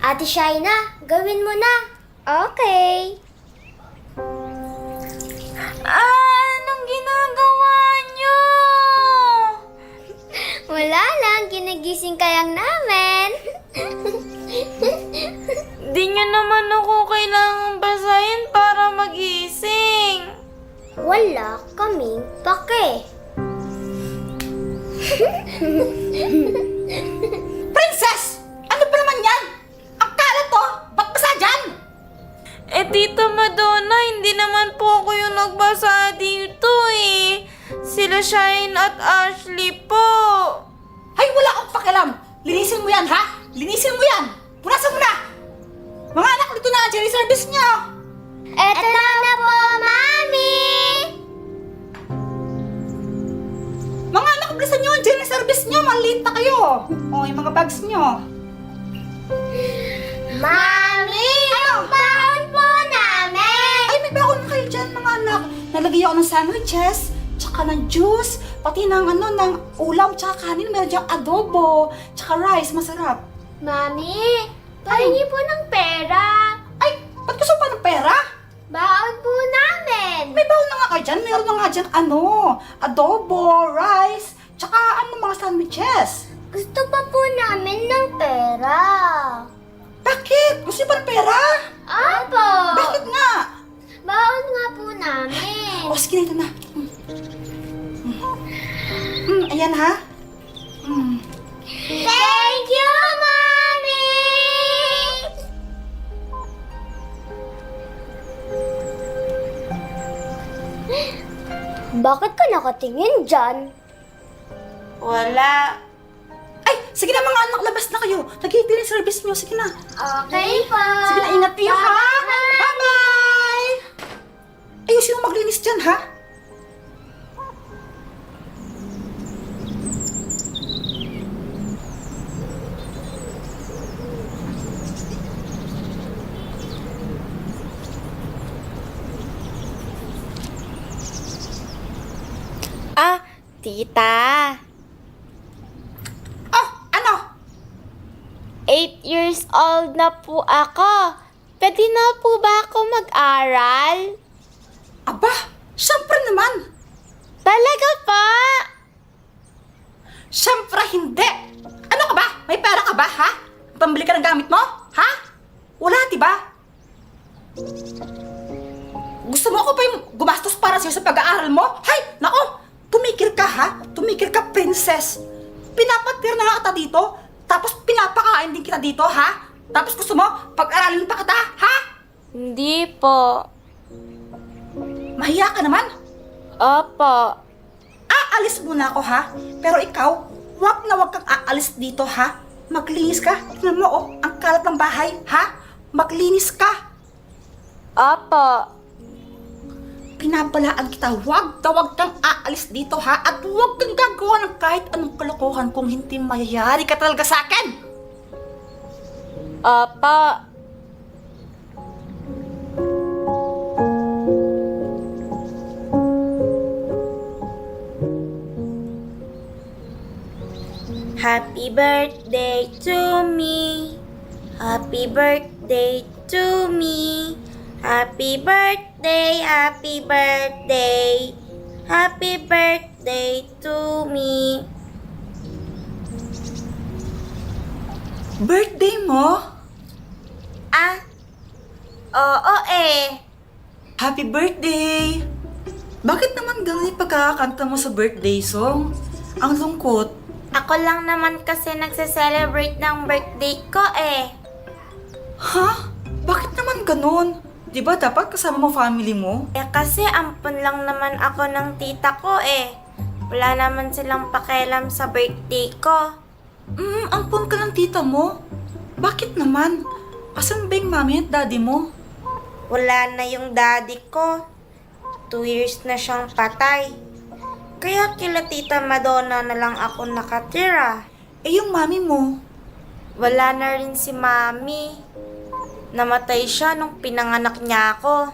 Ate Shaina, gawin mo na. Okay. Anong ginagawa niyo? Wala lang, ginagising ka lang namin. Di niyo naman ako kailangang basahin para magising. Wala kaming pake. Princess! Ano ba naman yan? Ang kalat to! Ba't basa dyan? Tita Madonna, hindi naman po ako yung nagbasa dito eh. Sila Shine at Ashley po. Ay, wala akong pakialam! Linisin mo yan, ha? Linisin mo yan! Punasan mo na! Mga anak, dito na ang cherry service niyo! Eto na po, Mami! Mga anak, bilisan niyo ang cherry service niyo! Maliit na kayo! O, yung mga bags niyo. Mami! Ang baon po namin! Ay, may baon na kayo dyan, mga anak. Nalagay ako ng sandwiches, tsaka ng juice, pati ng ng ulam, tsaka kanin. Meron dyan adobo, tsaka rice, masarap. Mami, pahingi po ng pera. Ay, ba't gusto pa ng pera? Baon po namin. May baon na nga kayo dyan. Meron na nga dyan, adobo, rice, tsaka mga sandwiches. Gusto pa po namin ng pera. Bakit? Gusto niyo pa ng pera? Apo! Bakit nga? Baon nga po namin. O, sige na, ito na. Ayan ha. Thank you, Mami! Bakit ka nakatingin dyan? Wala. Ay, sige na mga anak, labas na kayo. Nag-i-dinner service niyo, sige na. Okay po. Sige na, ingat kayo ha. Bye-bye! Ayusin mo maglinis dyan ha. Tita. Oh, ano? 8 years old na po ako. Pwede na po ba ako mag-aral? Aba, syempre naman. Talaga pa? Syempre hindi. Ano ka ba? May pera ka ba, ha? Pambili ka ng gamit mo? Ha? Wala, diba? Gusto mo ako pa yung gumastos para sa'yo sa pag-aaral mo? Hay, nako! Tumikil ka, ha? Tumikil ka, princess. Pinapatir na nga kita dito, tapos pinapakain din kita dito, ha? Tapos gusto mo, pag-aralin pa kita, ha? Hindi po. Mahiya ka naman. Opo. Aalis muna ako, ha? Pero ikaw, wag kang aalis dito, ha? Maglinis ka. Tingnan mo, oh, ang kalat ng bahay, ha? Maglinis ka. Opo. Pinabalaan kita, wag kang aalis dito, ha? At wag kang gagawa ng kahit anong kalokohan kung hindi mayayari ka talaga sa akin. Opo. Happy birthday to me. Happy birthday to me. Happy birthday, happy birthday. Happy birthday to me. Birthday mo? Oo eh. Happy birthday! Bakit naman ganun yung pagkakakanta mo sa birthday song? Ang lungkot. Ako lang naman kasi nagse-celebrate ng birthday ko eh. Ha? Bakit naman ganun? Di ba dapat kasama mo family mo? Kasi ampun lang naman ako ng tita ko eh. Wala naman silang pakialam sa birthday ko. Ampun ka ng tita mo? Bakit naman? Asan ba yung mami at daddy mo? Wala na yung daddy ko. 2 years na siyang patay. Kaya kila Tita Madonna na lang ako nakatira. Yung mami mo? Wala na rin si Mami. Namatay siya nung pinanganak niya ako.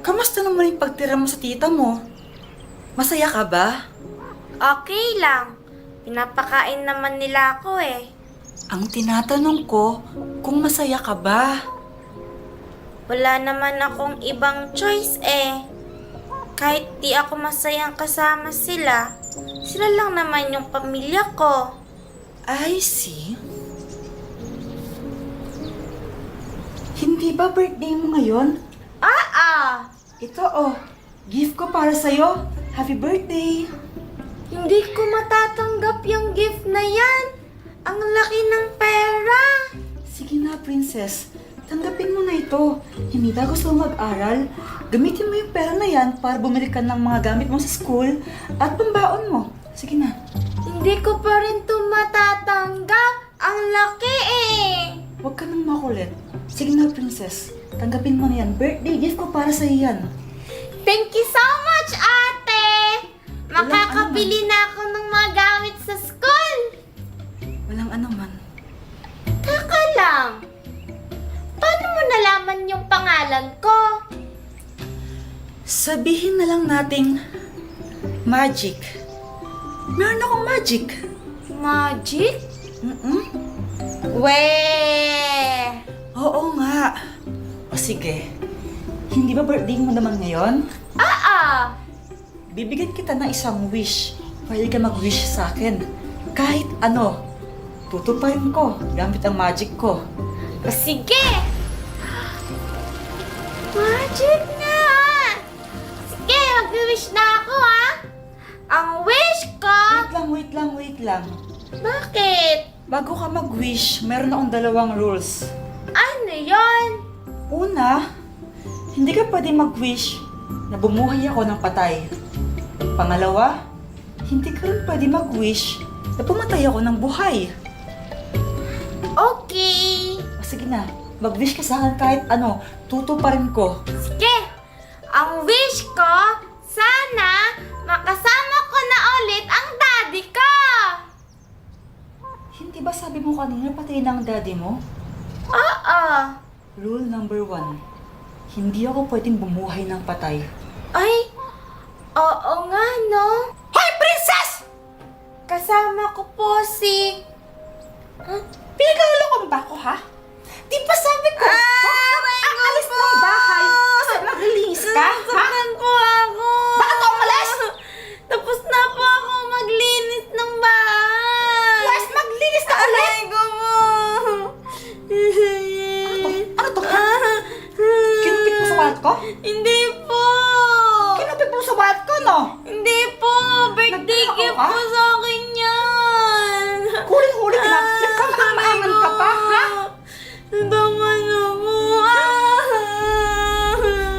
Kamusta naman yung pagtira mo sa tita mo? Masaya ka ba? Okay lang. Pinapakain naman nila ako eh. Ang tinatanong ko, kung masaya ka ba? Wala naman akong ibang choice eh. Kahit di ako masayang kasama sila, sila lang naman yung pamilya ko. I see. Hindi ba birthday mo ngayon? Ito oh, gift ko para sa'yo. Happy birthday! Hindi ko matatanggap yung gift na yan. Ang laki ng pera. Sige na, princess. Tanggapin mo na ito. Hindi ba gusto mo mag-aral? Gamitin mo yung pera na yan para bumili ka ng mga gamit mo sa school at pambaon mo. Sige na. Hindi ko pa rin ito matatanggap. Ang laki eh. Huwag ka nang makulit. Sige na, princess. Tanggapin mo na yan. Birthday gift ko para sa'yo yan. Thank you so much, ate. Makakabili na ako ng mga gamit sa school. Walang anuman. Taka lang. Paano mo nalaman yung pangalan ko? Sabihin na lang nating magic. Meron akong magic. Magic? Weh! Oo nga. O sige. Hindi ba birthday mo naman ngayon? Bibigyan kita ng isang wish. Pwede ka mag-wish sa akin. Kahit ano. Tutuparin ko gamit ang magic ko. Sige! Magic na! Sige, mag-wish na ako ha! Ang wish ko! Wait lang. Bakit? Bago ka mag-wish, meron akong dalawang rules. Ano yon? Una, hindi ka pwede mag-wish na bumuhay ako ng patay. Pangalawa, hindi ka rin pwede mag-wish na pumatay ako ng buhay. Okay. O sige na, mag-wish ka sa akin kahit ano, tutuparin ko. Sige! Ang wish ko, sana makasama ko na ulit ang daddy ko! Hindi ba sabi mo kanina patay na ang daddy mo? Oo. Rule number 1, hindi ako pwedeng bumuhay ng patay. Ay, oo nga no. Hoy, princess! Kasama ko po si... Pinagluloko mo ba ako, ha? Di ba sabi ko, aalis ng bahay kasi maglilinis ka, ha? Nasaktan po ako. Bakit ka umalis? Tapos na po ako maglinis ng bahay. Yes, maglinis ka ulit! Aray ko po. Ano to, ha? Kinupit mo sa wallet ko? Hindi po. Kinupit mo sa wallet ko, no? Hindi po. Birthday Nagtaka gift ka? po sa akin yan. Huling-huli ka na. Nagkamaangan ka pa, ha? Tama na po.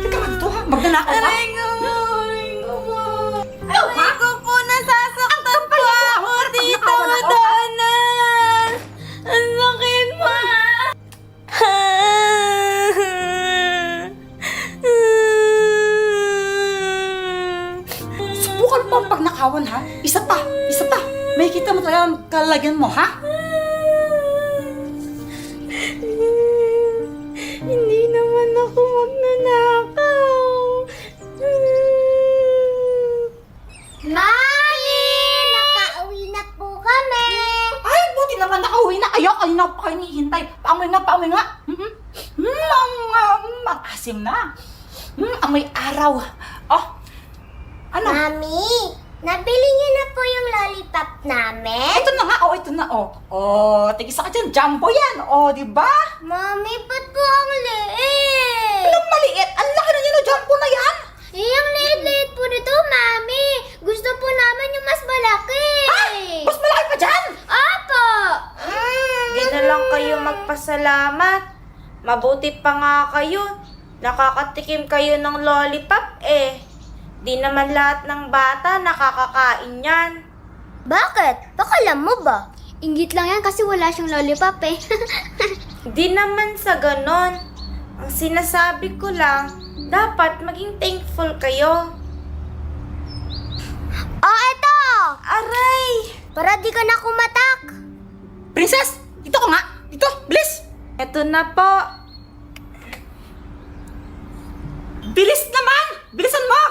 Teka nga dito, ha? Magnanakaw ka? Aray ko po. Aray ko po. Ano, ha? Aray ko po. Nasasaktan po ako. Tita Madonna. Ang sakit pa. Subukan mo ang pagnakawan, ha? Isa pa. May kita mo talaga ang kalagyan mo, ha? Hindi naman ako magnanakaw. Mami! Nakauwi na po kami! Ay, buti naman nakauwi na kayo. Kanina pa kayo hinihintay. Paamoy nga. Ang asim na. Amoy araw. Oh, ano? Mami, nabili niyo na po yung lollipop namin? Ito na nga, ito na, Oh, tigisa ka dyan, jumbo yan. Di ba? Mami, ba't po ang liit? Anong maliit? Ang laki na yun, jumbo na yan. Yung liit-liit po nito, Mami. Gusto po namin yung mas malaki. Mas malaki pa dyan. Opo! Di na lang kayo magpasalamat. Mabuti pa nga kayo. Nakakatikim kayo ng lollipop eh. Di naman lahat ng bata nakakakain yan. Bakit? Pakalam mo ba? Ingit lang yan kasi wala siyang lollipop eh. Di naman sa ganon. Ang sinasabi ko lang, dapat maging thankful kayo. Eto! Aray! Para di ka na kumatak. Princess, dito ka nga. Dito, bilis. Eto na po. Bilis naman. Bilisan mo.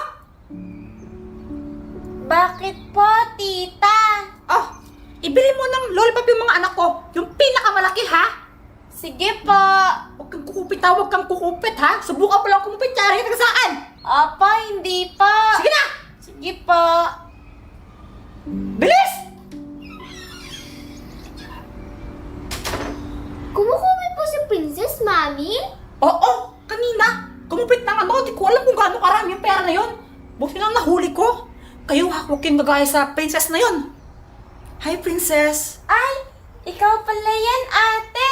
Bakit po, tita? Ibili mo ng lollipop yung mga anak ko. Yung pinakamalaki ha? Sige po. Huwag kang kukupit ha, huwag kang kukupit ha. Subukan mo lang kumupit, yari ka saan? Opo, hindi po. Sige na! Sige po. Bilis! Kumukupit po si Princess, Mami? Oo, kanina. Kumupit ng ano, di ko alam kung gaano karami yung pera na yun. Buti na nahuli ko. Kayo ha, huwag kayong gagaya sa princess na yun. Hi, princess. Ay, ikaw pala yan, ate.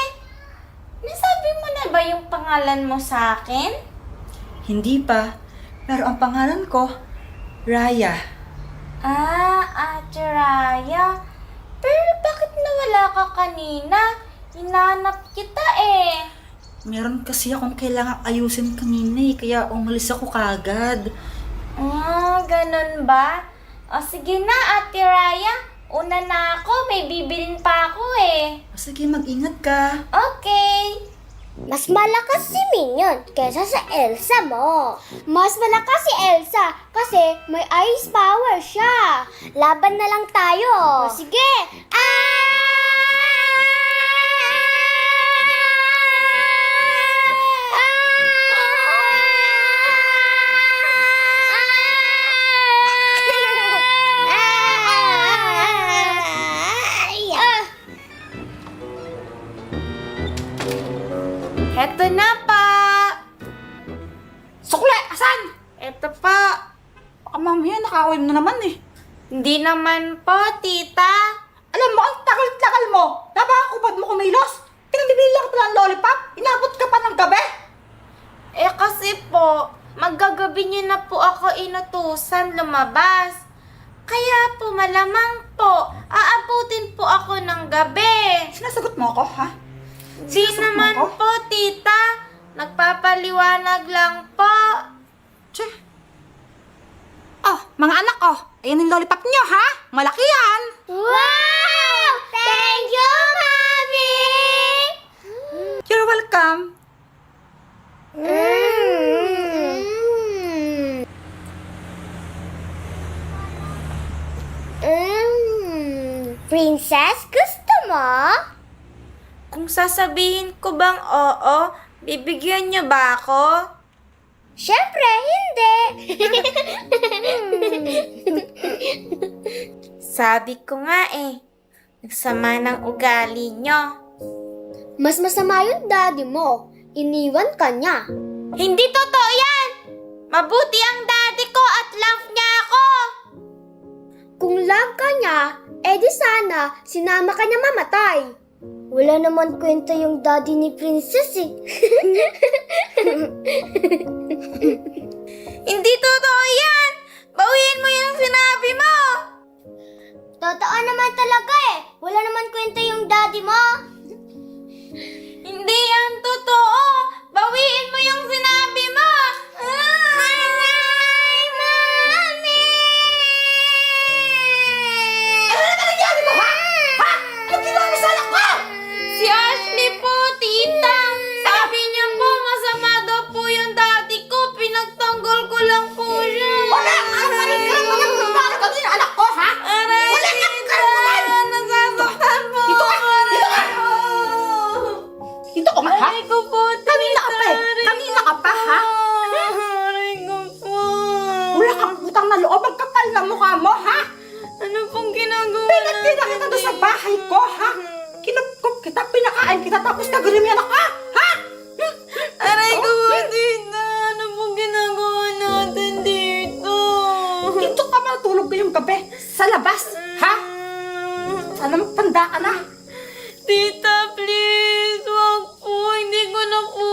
Nasabi mo na ba yung pangalan mo sa akin? Hindi pa, pero ang pangalan ko, Raya. Ah, Ate Raya. Pero bakit nawala ka kanina? Hinanap kita eh. Meron kasi akong kailangang ayusin kanina kaya umalis ako kagad. Ah, ganun ba? O sige na, Ate Raya. Una na ako, may bibilin pa ako eh. Sige, mag-ingat ka. Okay. Mas malakas si Minion kaysa sa Elsa mo. Mas malakas si Elsa kasi may ice power siya. Laban na lang tayo. O, sige. Heto na pa. Sukle, asan? Eto pa. Baka mamaya nakawin mo na naman eh. Hindi naman po, tita. Alam mo, ang tagal-tagal mo. Napakakupad mo kumilos. Pinagdibili lang pala ang lollipop. Inabot ka pa ng gabi. Eh kasi po, maggagabi niyo na po ako inutusan lumabas. Kaya po malamang po, aabutin po ako ng gabi. Sinasagot mo ako, ha? Di naman ako? po, tita. Nagpapaliwanag lang po. Che. Oh, mga anak, oh. Ayan yung lollipop nyo, ha? Malaki yan. Wow! Thank you, Mami! You're welcome. Princess, gusto mo? Kung sasabihin ko bang oo, bibigyan niyo ba ako? Siyempre, hindi. Sabi ko nga eh, nagsama ng ugali niyo. Mas masama yung daddy mo. Iniwan ka niya. Hindi totoo yan! Mabuti ang daddy ko at love niya ako! Kung love ka niya, edi sana sinama ka niya mamatay. Wala naman kwenta yung daddy ni Princess eh. Hindi totoo yan! Bawiin mo yung sinabi mo! Totoo naman talaga eh. Wala naman kwenta yung daddy mo. Hindi yan totoo! Bawiin mo yung sinabi mo! Ay, Mami! Ano na nangyari mo, ha? Ha? Ano ginawa mo sa anak ko? Si Ashley po, tita! Sabi niya po, masama daw po yung daddy ko. Pinagtanggol ko lang po siya. Wala! Ano ka rin ka? Wala ka din ang anak ko, ha? Aray, Wala ka tita! naman! Nasasaktan po Dito ka! ako. Dito ka! Dito ko nga, ha? Aray ko po, tita! Kanina ka pa eh. Aray Kanina ko ka pa, ha? po. Aray ko po. Wala kang utang na loob. Ang kapal na mukha mo, ha? Ano pong ginagawa Pinagtira kita doon sa bahay ko, ha? Kinupkup kita, pinakain kita, tapos nagalim yan ako, ha? Aray ko po, tita! Ano pong ginagawa natin dito? Dito ka matulog ngayong gabi. Sa labas, ha? Sana magtanda ka na. Tita, please! Wag po! Hindi ko na po